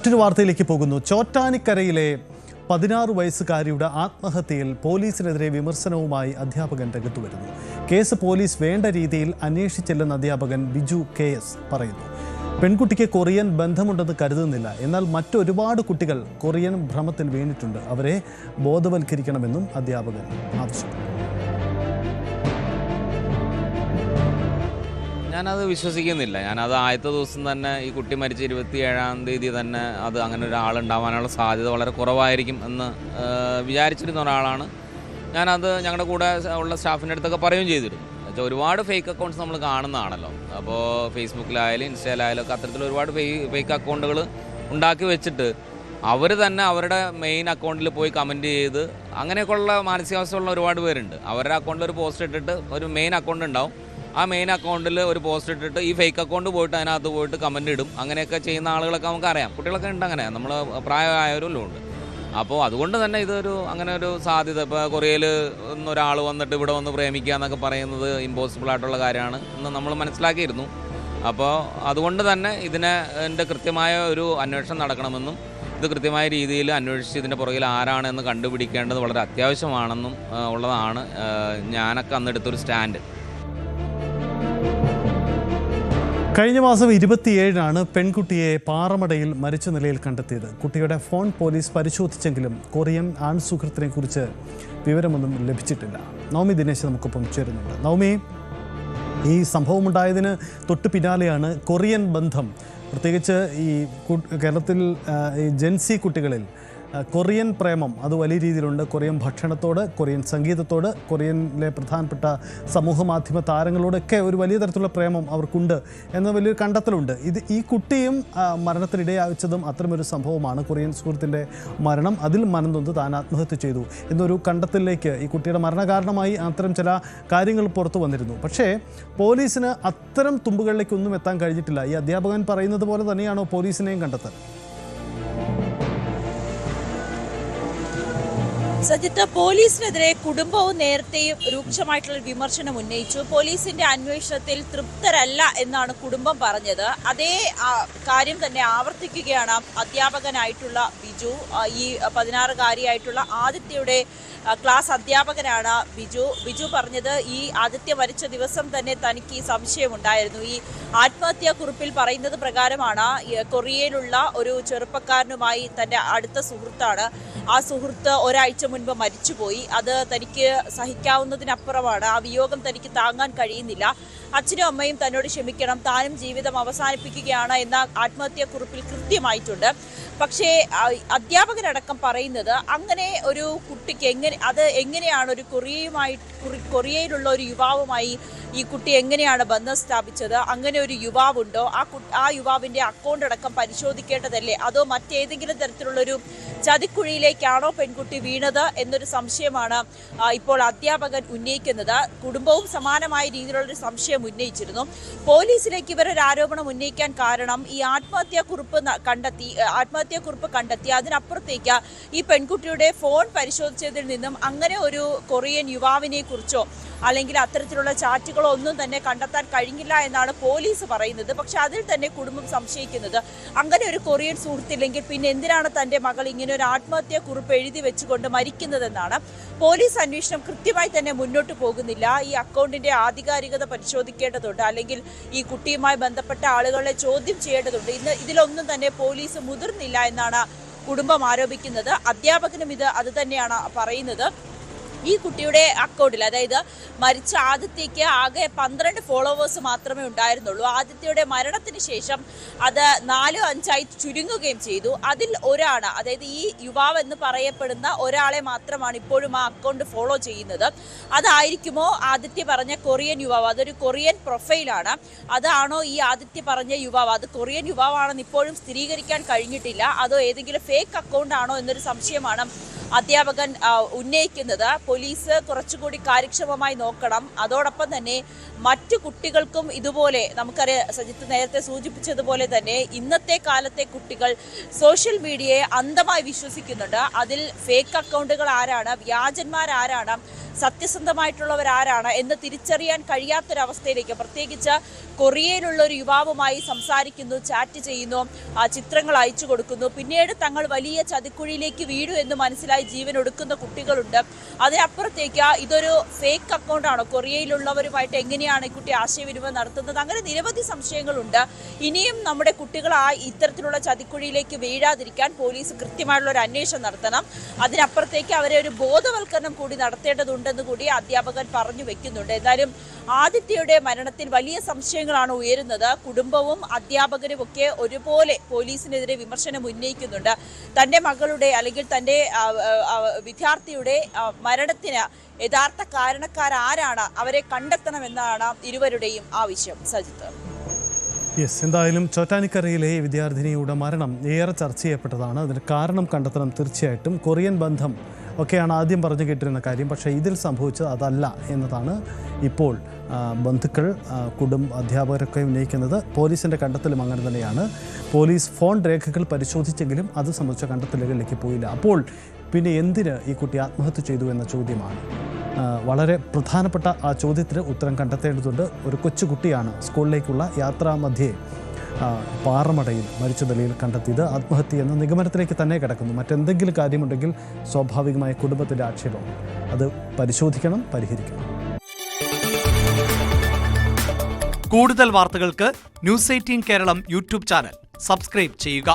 മറ്റൊരു വാർത്തയിലേക്ക് പോകുന്നു. ചോറ്റാനിക്കരയിലെ 16 വയസ്സുകാരിയുടെ ആത്മഹത്യയിൽ പോലീസിനെതിരെ വിമർശനവുമായി അധ്യാപകൻ രംഗത്തു വരുന്നു. കേസ് പോലീസ് വേണ്ട രീതിയിൽ അന്വേഷിച്ചില്ലെന്ന് അധ്യാപകൻ ബിജു KS പറയുന്നു. പെൺകുട്ടിക്ക് കൊറിയൻ ബന്ധമുണ്ടെന്ന് കരുതുന്നില്ല. എന്നാൽ മറ്റൊരുപാട് കുട്ടികൾ കൊറിയൻ ഭ്രമത്തിൽ വീണിട്ടുണ്ട്. അവരെ ബോധവൽക്കരിക്കണമെന്നും അധ്യാപകൻ ആവശ്യപ്പെട്ടു. ഞാനത് വിശ്വസിക്കുന്നില്ല. ഞാനത് ആദ്യത്തെ ദിവസം തന്നെ ഈ കുട്ടി മരിച്ച 27-ാം തീയതി തന്നെ അത് അങ്ങനെ ഒരാളുണ്ടാവാനുള്ള സാധ്യത വളരെ കുറവായിരിക്കും എന്ന് വിചാരിച്ചിരുന്ന ഒരാളാണ്. ഞാനത് ഞങ്ങളുടെ കൂടെ ഉള്ള സ്റ്റാഫിൻ്റെ അടുത്തൊക്കെ പറയുകയും ചെയ്തിരുന്നു. എന്നുവെച്ചാൽ ഒരുപാട് ഫേക്ക് അക്കൗണ്ട്സ് നമ്മൾ കാണുന്നതാണല്ലോ. അപ്പോൾ ഫേസ്ബുക്കിലായാലും ഇൻസ്റ്റയിലായാലും ഒക്കെ അത്തരത്തിൽ ഒരുപാട് ഫേക്ക് അക്കൗണ്ടുകൾ ഉണ്ടാക്കി വെച്ചിട്ട് അവർ തന്നെ അവരുടെ മെയിൻ അക്കൗണ്ടിൽ പോയി കമൻറ്റ് ചെയ്ത് അങ്ങനെയൊക്കെയുള്ള മാനസികാവസ്ഥയുള്ള ഒരുപാട് പേരുണ്ട്. അവരുടെ അക്കൗണ്ടിൽ ഒരു പോസ്റ്റ് ഇട്ടിട്ട് ഒരു മെയിൻ അക്കൗണ്ട് ഉണ്ടാവും. ആ മെയിൻ അക്കൗണ്ടിൽ ഒരു പോസ്റ്റ് ഇട്ടിട്ട് ഈ ഫേക്ക് അക്കൗണ്ട് പോയിട്ട് അതിനകത്ത് പോയിട്ട് കമൻറ്റ് ഇടും. അങ്ങനെയൊക്കെ ചെയ്യുന്ന ആളുകളൊക്കെ നമുക്കറിയാം. കുട്ടികളൊക്കെ ഉണ്ട്, അങ്ങനെ നമ്മൾ പ്രായമായവരെല്ലാം ഉണ്ട്. അപ്പോൾ അതുകൊണ്ട് തന്നെ ഇതൊരു അങ്ങനെ ഒരു സാധ്യത, ഇപ്പോൾ കൊറിയയിൽ ഒരാൾ വന്നിട്ട് ഇവിടെ വന്ന് പ്രേമിക്കുക എന്നൊക്കെ പറയുന്നത് ഇമ്പോസിബിൾ ആയിട്ടുള്ള കാര്യമാണ് എന്ന് നമ്മൾ മനസ്സിലാക്കിയിരുന്നു. അപ്പോൾ അതുകൊണ്ട് തന്നെ ഇതിൻ്റെ കൃത്യമായ ഒരു അന്വേഷണം നടക്കണമെന്നും ഇത് കൃത്യമായ രീതിയിൽ അന്വേഷിച്ച് ഇതിൻ്റെ പുറകിൽ ആരാണെന്ന് കണ്ടുപിടിക്കേണ്ടത് വളരെ അത്യാവശ്യമാണെന്നും ഉള്ളതാണ് ഞാനൊക്കെ അന്നെടുത്തൊരു സ്റ്റാൻഡ്. കഴിഞ്ഞ മാസം 27-നാണ് പെൺകുട്ടിയെ പാറമടയിൽ മരിച്ച നിലയിൽ കണ്ടെത്തിയത്. കുട്ടിയുടെ ഫോൺ പോലീസ് പരിശോധിച്ചെങ്കിലും കൊറിയൻ ആൺസുഹൃത്തിനെ കുറിച്ച് വിവരമൊന്നും ലഭിച്ചിട്ടില്ല. നവമി ദിനേശ് നമുക്കൊപ്പം ചേരുന്നുണ്ട്. നവമി, ഈ സംഭവമുണ്ടായതിന് തൊട്ട് പിന്നാലെയാണ് കൊറിയൻ ബന്ധം, പ്രത്യേകിച്ച് ഈ കേരളത്തിൽ ഈ ജെൻസി കുട്ടികളിൽ കൊറിയൻ പ്രേമം അത് വലിയ രീതിയിലുണ്ട്. കൊറിയൻ ഭക്ഷണത്തോട്, കൊറിയൻ സംഗീതത്തോട്, കൊറിയനിലെ പ്രധാനപ്പെട്ട സമൂഹ മാധ്യമ താരങ്ങളോടൊക്കെ ഒരു വലിയ തരത്തിലുള്ള പ്രേമം അവർക്കുണ്ട് എന്ന വലിയൊരു കണ്ടെത്തലുണ്ട്. ഈ കുട്ടിയും മരണത്തിനിടയാച്ചതും അത്തരമൊരു സംഭവമാണ്. കൊറിയൻ സുഹൃത്തിൻ്റെ മരണം, അതിൽ മനംനൊന്ത് താൻ ആത്മഹത്യ ചെയ്തു എന്നൊരു കണ്ടെത്തലിലേക്ക് ഈ കുട്ടിയുടെ മരണകാരണമായി അത്തരം ചില കാര്യങ്ങൾ പുറത്തു വന്നിരുന്നു. പക്ഷേ പോലീസിന് അത്തരം തുമ്പുകളിലേക്കൊന്നും എത്താൻ കഴിഞ്ഞിട്ടില്ല. ഈ അധ്യാപകൻ പറയുന്നത് പോലെ തന്നെയാണോ പോലീസിനെയും കണ്ടെത്തൽ? സജിത്ത്, പോലീസിനെതിരെ കുടുംബവും നേരത്തെയും രൂക്ഷമായിട്ടുള്ള വിമർശനം ഉന്നയിച്ചു. പോലീസിന്റെ അന്വേഷണത്തിൽ തൃപ്തരല്ല എന്നാണ് കുടുംബം പറഞ്ഞത്. അതേ കാര്യം തന്നെ ആവർത്തിക്കുകയാണ് അധ്യാപകനായിട്ടുള്ള ബിജു. ഈ 16-കാരിയായിട്ടുള്ള ആദിത്യയുടെ ക്ലാസ് അധ്യാപകനാണ് ബിജു പറഞ്ഞത്. ഈ ആദിത്യ മരിച്ച ദിവസം തന്നെ തനിക്ക് ഈ സംശയമുണ്ടായിരുന്നു. ഈ ആത്മഹത്യാ കുറിപ്പിൽ പറയുന്നത് പ്രകാരമാണ് കൊറിയയിലുള്ള ഒരു ചെറുപ്പക്കാരനുമായി തൻ്റെ അടുത്ത സുഹൃത്താണ്. ആ സുഹൃത്ത് ഒരാഴ്ച മുൻപ് മരിച്ചുപോയി. അത് തനിക്ക് സഹിക്കാവുന്നതിനപ്പുറമാണ്. ആ വിയോഗം തനിക്ക് താങ്ങാൻ കഴിയുന്നില്ല. അച്ഛനും അമ്മയും തന്നോട് ക്ഷമിക്കണം, താനും ജീവിതം അവസാനിപ്പിക്കുകയാണ് എന്ന ആത്മഹത്യാ കുറിപ്പിൽ കൃത്യമായിട്ടുണ്ട്. പക്ഷേ അധ്യാപകനടക്കം പറയുന്നത് അങ്ങനെ ഒരു കുട്ടിക്ക് എങ്ങനെയാണ് ഒരു കൊറിയയിലുള്ള ഒരു യുവാവുമായി ഈ കുട്ടി എങ്ങനെയാണ് ബന്ധം സ്ഥാപിച്ചത്? അങ്ങനെ ഒരു യുവാവുണ്ടോ? ആ യുവാവിൻ്റെ അക്കൗണ്ട് അടക്കം പരിശോധിക്കേണ്ടതല്ലേ? അതോ മറ്റേതെങ്കിലും തരത്തിലുള്ളൊരു ചതിക്കുഴിയിലേക്കാണോ പെൺകുട്ടി വീണത് എന്നൊരു സംശയമാണ് ഇപ്പോൾ അധ്യാപകൻ ഉന്നയിക്കുന്നത്. കുടുംബവും സമാനമായ രീതിയിലുള്ളൊരു സംശയം ഉന്നയിച്ചിരുന്നു. പോലീസിലേക്ക് ഇവരൊരു ആരോപണം ഉന്നയിക്കാൻ കാരണം ഈ ആത്മഹത്യാ കുറിപ്പ് കണ്ടെത്തി അതിനപ്പുറത്തേക്ക് ഈ പെൺകുട്ടിയുടെ ഫോൺ പരിശോധിച്ചതിൽ നിന്നും അങ്ങനെ ഒരു കൊറിയൻ യുവാവിനെ കുറിച്ചോ അല്ലെങ്കിൽ അത്തരത്തിലുള്ള ചാറ്റുകളോ ഒന്നും തന്നെ കണ്ടെത്താൻ കഴിഞ്ഞില്ല എന്നാണ് പോലീസ് പറയുന്നത്. പക്ഷെ അതിൽ തന്നെ കുടുംബം സംശയിക്കുന്നത്, അങ്ങനെ ഒരു കൊറിയൻ സുഹൃത്തില്ലെങ്കിൽ പിന്നെ എന്തിനാണ് തൻ്റെ മകൾ ഇങ്ങനെ ഒരു ആത്മഹത്യാ കുറിപ്പ് എഴുതി വെച്ചുകൊണ്ട് മരിക്കുന്നതെന്നാണ്. പോലീസ് അന്വേഷണം കൃത്യമായി തന്നെ മുന്നോട്ട് പോകുന്നില്ല. ഈ അക്കൗണ്ടിന്റെ ആധികാരികത പരിശോധിക്കേണ്ടതുണ്ട്, അല്ലെങ്കിൽ ഈ കുട്ടിയുമായി ബന്ധപ്പെട്ട ആളുകളെ ചോദ്യം ചെയ്യേണ്ടതുണ്ട്. ഇതിലൊന്നും തന്നെ പോലീസ് മുതിർന്നില്ല എന്നാണ് കുടുംബം ആരോപിക്കുന്നത്. അധ്യാപകനും അത് തന്നെയാണ് പറയുന്നത്. ഈ കുട്ടിയുടെ അക്കൗണ്ടിൽ, അതായത് മരിച്ച ആദിത്യയ്ക്ക് ആകെ 12 ഫോളോവേഴ്സ് മാത്രമേ ഉണ്ടായിരുന്നുള്ളൂ. ആദിത്യയുടെ മരണത്തിന് ശേഷം അത് 4-5 ചുരുങ്ങുകയും ചെയ്തു. അതിൽ ഒരാണ്, അതായത് ഈ യുവാവ് എന്ന് പറയപ്പെടുന്ന ഒരാളെ മാത്രമാണ് ഇപ്പോഴും ആ അക്കൗണ്ട് ഫോളോ ചെയ്യുന്നത്. അതായിരിക്കുമോ ആദിത്യ പറഞ്ഞ കൊറിയൻ യുവാവ്? അതൊരു കൊറിയൻ പ്രൊഫൈലാണ്. അതാണോ ഈ ആദിത്യ പറഞ്ഞ യുവാവ്? അത് കൊറിയൻ യുവാവാണെന്ന് ഇപ്പോഴും സ്ഥിരീകരിക്കാൻ കഴിഞ്ഞിട്ടില്ല. അതോ ഏതെങ്കിലും ഫേക്ക് അക്കൗണ്ട് ആണോ എന്നൊരു സംശയമാണ് അധ്യാപകൻ ഉന്നയിക്കുന്നത്. പോലീസ് കുറച്ചുകൂടി കാര്യക്ഷമമായി നോക്കണം. അതോടൊപ്പം തന്നെ മറ്റു കുട്ടികൾക്കും ഇതുപോലെ, നമുക്കറിയാം സജിത്ത് നേരത്തെ സൂചിപ്പിച്ചതുപോലെ തന്നെ ഇന്നത്തെ കാലത്തെ കുട്ടികൾ സോഷ്യൽ മീഡിയയെ അന്ധമായി വിശ്വസിക്കുന്നുണ്ട്. അതിൽ ഫേക്ക് അക്കൗണ്ടുകൾ ആരാണ്, വ്യാജന്മാരാരാണ്, സത്യസന്ധമായിട്ടുള്ളവരാരാണ് എന്ന് തിരിച്ചറിയാൻ കഴിയാത്തൊരവസ്ഥയിലേക്ക്, പ്രത്യേകിച്ച് കൊറിയയിലുള്ള ഒരു യുവാവുമായി സംസാരിക്കുന്നു, ചാറ്റ് ചെയ്യുന്നു, ചിത്രങ്ങൾ അയച്ചു കൊടുക്കുന്നു. പിന്നീട് തങ്ങൾ വലിയ ചതിക്കുഴിയിലേക്ക് വീഴു എന്ന് മനസ്സിലായി ജീവൻ ഒടുക്കുന്ന കുട്ടികളുണ്ട്. അതിനപ്പുറത്തേക്ക് ഇതൊരു ഫേക്ക് അക്കൗണ്ടാണോ, കൊറിയയിലുള്ളവരുമായിട്ട് എങ്ങനെയാണ് ഈ കുട്ടി ആശയവിനിമയം നടത്തുന്നത്, അങ്ങനെ നിരവധി സംശയങ്ങളുണ്ട്. ഇനിയും നമ്മുടെ കുട്ടികൾ ഇത്തരത്തിലുള്ള ചതിക്കുഴിയിലേക്ക് വീഴാതിരിക്കാൻ പോലീസ് കൃത്യമായിട്ടുള്ള ഒരു അന്വേഷണം നടത്തണം. അതിനപ്പുറത്തേക്ക് അവരെ ഒരു ബോധവൽക്കരണം കൂടി നടത്തേണ്ടതുണ്ടെന്ന് കൂടി അധ്യാപകൻ പറഞ്ഞു വെക്കുന്നുണ്ട്. എന്തായാലും ആദിത്യയുടെ മരണത്തിൽ വലിയ സംശയങ്ങളാണ് ഉയരുന്നത്. കുടുംബവും അധ്യാപകരും ഒക്കെ ഒരുപോലെ പോലീസിനെതിരെ വിമർശനം ഉന്നയിക്കുന്നുണ്ട്. തൻ്റെ മകളുടെ അല്ലെങ്കിൽ തൻ്റെ വിദ്യാർത്ഥിയുടെ മരണത്തിന് യഥാർത്ഥ കാരണക്കാരാരാണ്, അവരെ കണ്ടെത്തണമെന്നാണ് ഇരുവരുടെയും ആവശ്യം. സജിത്ത്. എന്തായാലും ചോറ്റാനിക്കരയിലെ വിദ്യാർത്ഥിനിയുടെ മരണം ഏറെ ചർച്ച ചെയ്യപ്പെട്ടതാണ്. അതിന് കാരണം കണ്ടെത്തണം. തീർച്ചയായിട്ടും കൊറിയൻ ബന്ധം ഒക്കെയാണ് ആദ്യം പറഞ്ഞു കേട്ടിരുന്ന കാര്യം. പക്ഷേ ഇതിൽ സംഭവിച്ചത് അതല്ല എന്നതാണ് ഇപ്പോൾ ബന്ധുക്കൾ, അധ്യാപകരൊക്കെ ഉന്നയിക്കുന്നത്. പോലീസിൻ്റെ കണ്ടെത്തലും അങ്ങനെ തന്നെയാണ്. പോലീസ് ഫോൺ രേഖകൾ പരിശോധിച്ചെങ്കിലും അത് സംബന്ധിച്ച കണ്ടെത്തലുകളിലേക്ക് പോയില്ല. അപ്പോൾ പിന്നെ എന്തിന് ഈ കുട്ടി ആത്മഹത്യ ചെയ്തു എന്ന ചോദ്യമാണ്. വളരെ പ്രധാനപ്പെട്ട ആ ചോദ്യത്തിന് ഉത്തരം കണ്ടെത്തേണ്ടതുണ്ട്. ഒരു കൊച്ചുകുട്ടിയാണ് സ്കൂളിലേക്കുള്ള യാത്രാമധ്യേ പാറമടയിൽ മരിച്ച നിലയിൽ കണ്ടെത്തിയത്. ആത്മഹത്യ എന്ന നിഗമനത്തിലേക്ക് തന്നെ കിടക്കുന്നു. മറ്റെന്തെങ്കിലും കാര്യമുണ്ടെങ്കിൽ സ്വാഭാവികമായ കുടുംബത്തിൻ്റെ ആക്ഷേപം അത് പരിശോധിക്കണം, പരിഹരിക്കണം. കൂടുതൽ വാർത്തകൾക്ക് news 18 Keralam YouTube channel subscribe ചെയ്യുക.